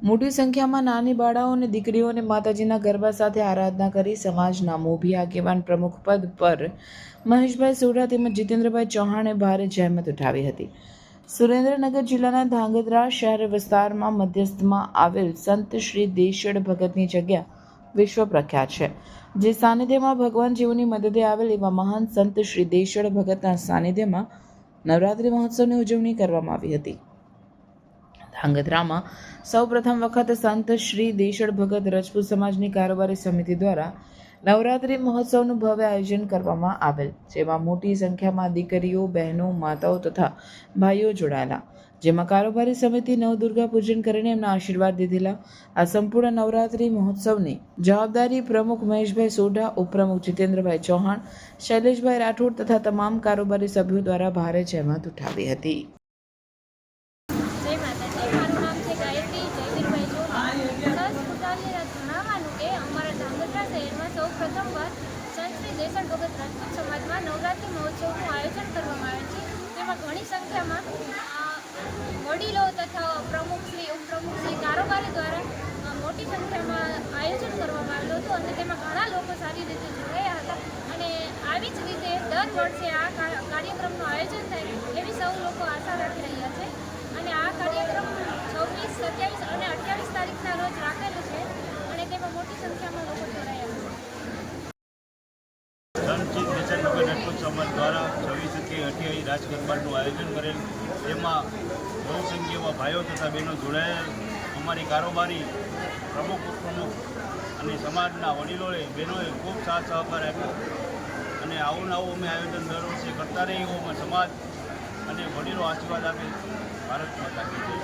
મોટી સંખ્યામાં નાની બાળાઓ અને દીકરીઓને માતાજીના ગરબા સાથે આરાધના કરી સમાજના મોભી આગેવાન પ્રમુખ પદ પર મહેશભાઈ સોઢા તેમજ જીતેન્દ્રભાઈ ચૌહાણે ભારે જહેમત ઉઠાવી હતી. સુરેન્દ્રનગર જિલ્લાના ધાંગધ્રા શહેર વિસ્તારમાં મધ્યસ્થમાં આવેલ સંત શ્રી દેશડ ભગતની જગ્યા વિશ્વ પ્રખ્યાત છે, જે સાનિધ્યમાં ભગવાન જીવની મદદે આવેલ એવા મહાન સંત શ્રી દેશડ ભગતના સાનિધ્યમાં નવરાત્રિ મહોત્સવની ઉજવણી કરવામાં આવી હતી. ધાંગધ્રામાં સૌ પ્રથમ વખત સંત શ્રી દેશડ ભગત રજપૂત સમાજની કારોબારી સમિતિ દ્વારા નવરાત્રિ મહોત્સવનું ભવ્ય આયોજન કરવામાં આવેલ, જેમાં મોટી સંખ્યામાં દીકરીઓ, બહેનો, માતાઓ તથા ભાઈઓ જોડાયેલા, જેમાં કારોબારી સમિતિ નવદુર્ગા પૂજન કરીને એમના આશીર્વાદ લીધેલા. આ સંપૂર્ણ નવરાત્રિ મહોત્સવની જવાબદારી પ્રમુખ મહેશભાઈ સોઢા, ઉપપ્રમુખ જીતેન્દ્રભાઈ ચૌહાણ, શૈલેષભાઈ રાઠોડ તથા તમામ કારોબારી સભ્યો દ્વારા ભારે જહેમત ઉઠાવી હતી. પ્રથમવાર સંત શ્રી દેશડ ભગત રાજપૂત સમાજમાં નવરાત્રિ મહોત્સવનું આયોજન કરવામાં આવે છે. તેમાં ઘણી સંખ્યામાં વડીલો તથા પ્રમુખશ્રી, ઉપપ્રમુખશ્રી, કારોબારી દ્વારા મોટી સંખ્યામાં આયોજન કરવામાં આવેલું હતું અને તેમાં ઘણા લોકો સારી રીતે જોડાયા હતા. અને આવી જ રીતે દર વર્ષે આ કાર્યક્રમનું આયોજન થાય એવી સૌ લોકો આશા રાખી રહ્યા છે. અને આ કાર્યક્રમ 26, 27 અને 28 તારીખના રોજ રાખેલો છે અને તેમાં મોટી સંખ્યામાં લોકો જોડાયા છે. સંત દેશડ ભગત રજપૂત સમાજ દ્વારા 26-28 રાસ ગરબાનું આયોજન કરેલ, તેમાં બહુ સંખ્યામાં ભાઈઓ તથા બહેનો જોડાયેલ. અમારી કારોબારી પ્રમુખ, ઉપપ્રમુખ અને સમાજના વડીલોએ, બહેનોએ ખૂબ સાથ સહકાર આપ્યો અને આવું અમે આયોજન દર વર્ષે કરતા રહીએ. સમાજ અને વડીલો આશીર્વાદ આપે. ભારત માતા કી જય.